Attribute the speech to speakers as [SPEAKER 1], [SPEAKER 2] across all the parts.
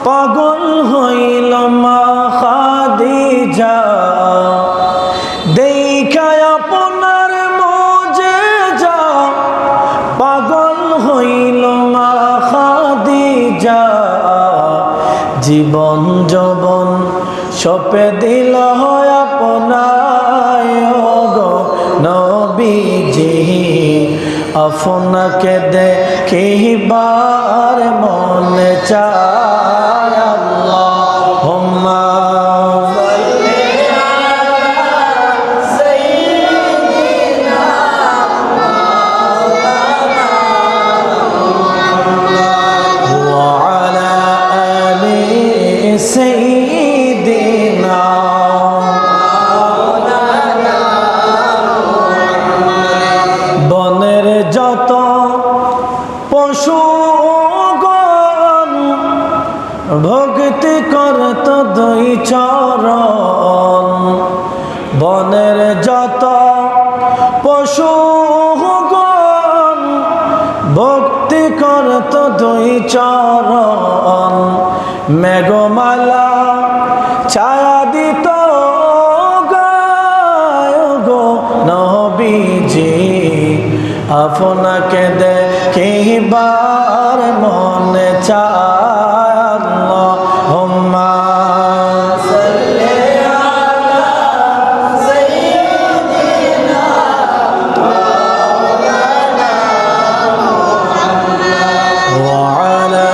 [SPEAKER 1] পাগল হইল মা খাদিজা, দেখায় আপনার মুজিজা। পাগল হইল মা খাদিজা, জীবন যৌবন সপে দিল আপনায় গো নবীজি। আপনাকে দেখিবার মনে চায়, আল্লাহুম্মা সাল্লি আলা সাইয়্যিদিনা মাওলানা মুহাম্মদ ওয়া আলা আলি সাইয়্যিদিনা মাওলানা মুহাম্মদ। বনের যত পশুগণ ভক্তি করত দুই চরণ, বনের যত পশুগণ ভক্তি করত দুই চরণ। মেঘমালা ছায়া দিত গায় গো নবীজি, আপনাকে দেখিবার মনে চায়, আল্লাহুম্মা সাল্লি আলা সাইয়্যিদিনা মাওলানা মুহাম্মদ ওয়া আলা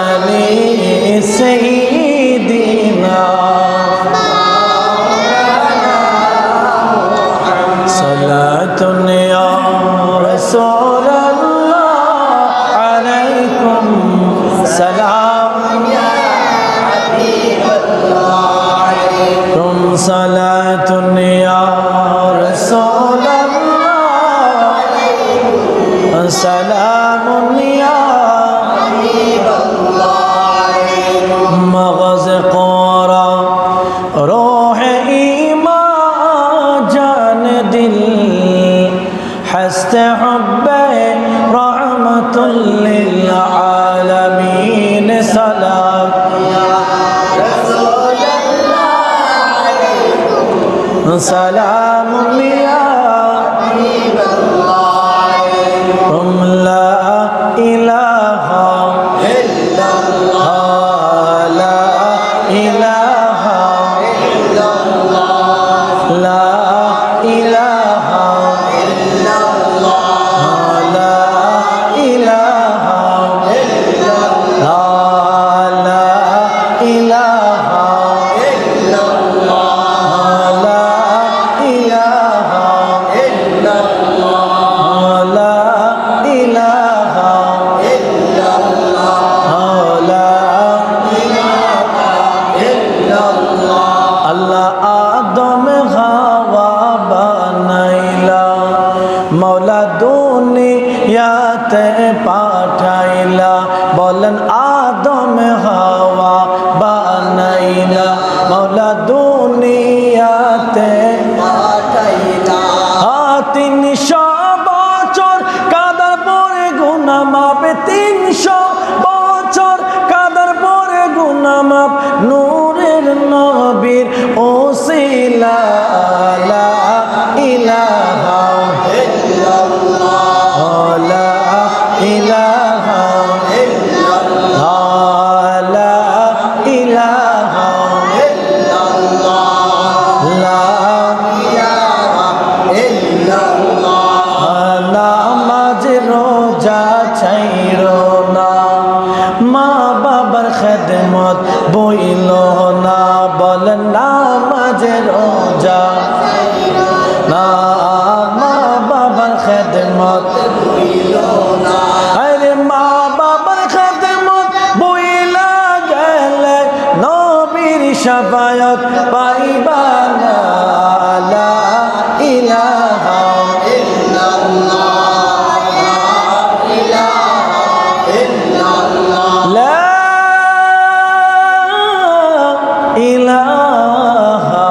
[SPEAKER 1] আলি সাইয়্যিদিনা মাওলানা মুহাম্মদ। সালাতুন ইয়া রাসূলাল্লাহ আলাইকুম সালাম ইয়া হাবিবাল্লাহ আলাইকুম সালাতুন ইয়া রাসূলাল্লাহ আলাইকুম সালামুন ইয়া হাবিবাল্লাহ আলাইকুম। মগজ কোরা রূহ ঈমান জান দিল হস্তে হুব্বে রহমতুল লিল আলামিন। সালাম ইয়া রাসূলাল্লাহ আলাইকুম সালামুন ইয়া হাবিবাল্লাহ আলাইকুম। লা ইলাহা ইল্লাল্লাহ লা ইলাহা ইল্লাল্লাহ লা ইলাহা আল্লাহ আদম হাওয়া বানাইলা, মৌলা দুনিয়াতে পাঠাইলা। বলেন আদম হাওয়া বানাইলা, মৌলা দুনিয়াতে পাঠাইলা। 300 বছর কাদার পরে গুনাহ মাপ, 300 বছর কাদার পরে গুনাহ মাপ। নূরের নবীর ওসিলা লা ইলাহা ইল্লাল্লাহ লা ইলাহা ইল্লাল্লাহ লা ইলাহা ইল্লাল্লাহ লা ইলাহা ইল্লাল্লাহ। নামাজ রোজা ছাইরো না, মা বাবার খেদমত বইল না। বলেন নামাজ রোজা না, মা বাবার খেদমত বইল না। আরে মা বাবার খেদমত বইলা গেলে শাফায়াত পাইবা না লা ইলাহা ইল্লাল্লাহ লা ইলাহা ইল্লাল্লাহ লা ইলাহা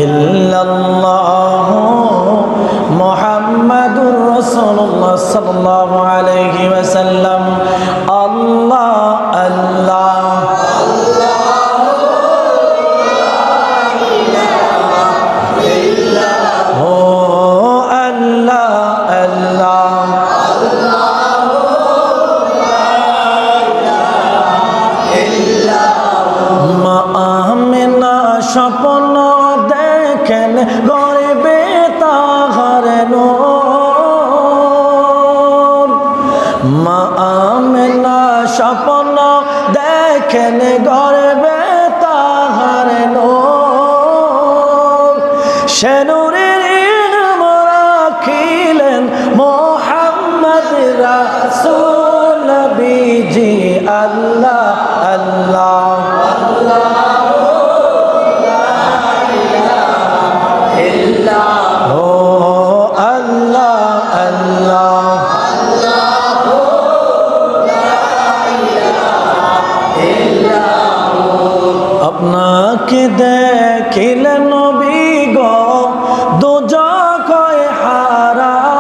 [SPEAKER 1] ইল্লাল্লাহ মুহাম্মাদুর রাসূলুল্লাহ সাল্লাল্লাহু আলাইহি ওয়াসাল্লাম আল্লাহ আল্লাহ স্বপ্ন দেখেন গর্বে তাহার নূর মা আমেনা স্বপ্ন দেখেন গর্বে তাহার নূর সে নূরের ইলম রাখিলেন মুহাম্মদ রাসূল নবীজি আল্লাহ আল্লাহ আপনাকে দেখিলে নবী গো দোজখ হারাম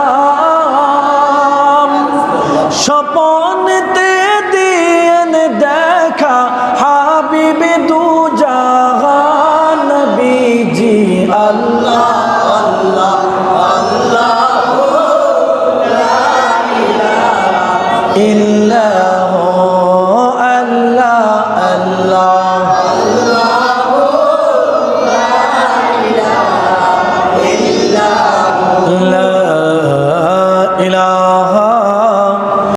[SPEAKER 1] স্বপনেতে দিয়েন দেখা হাবিবে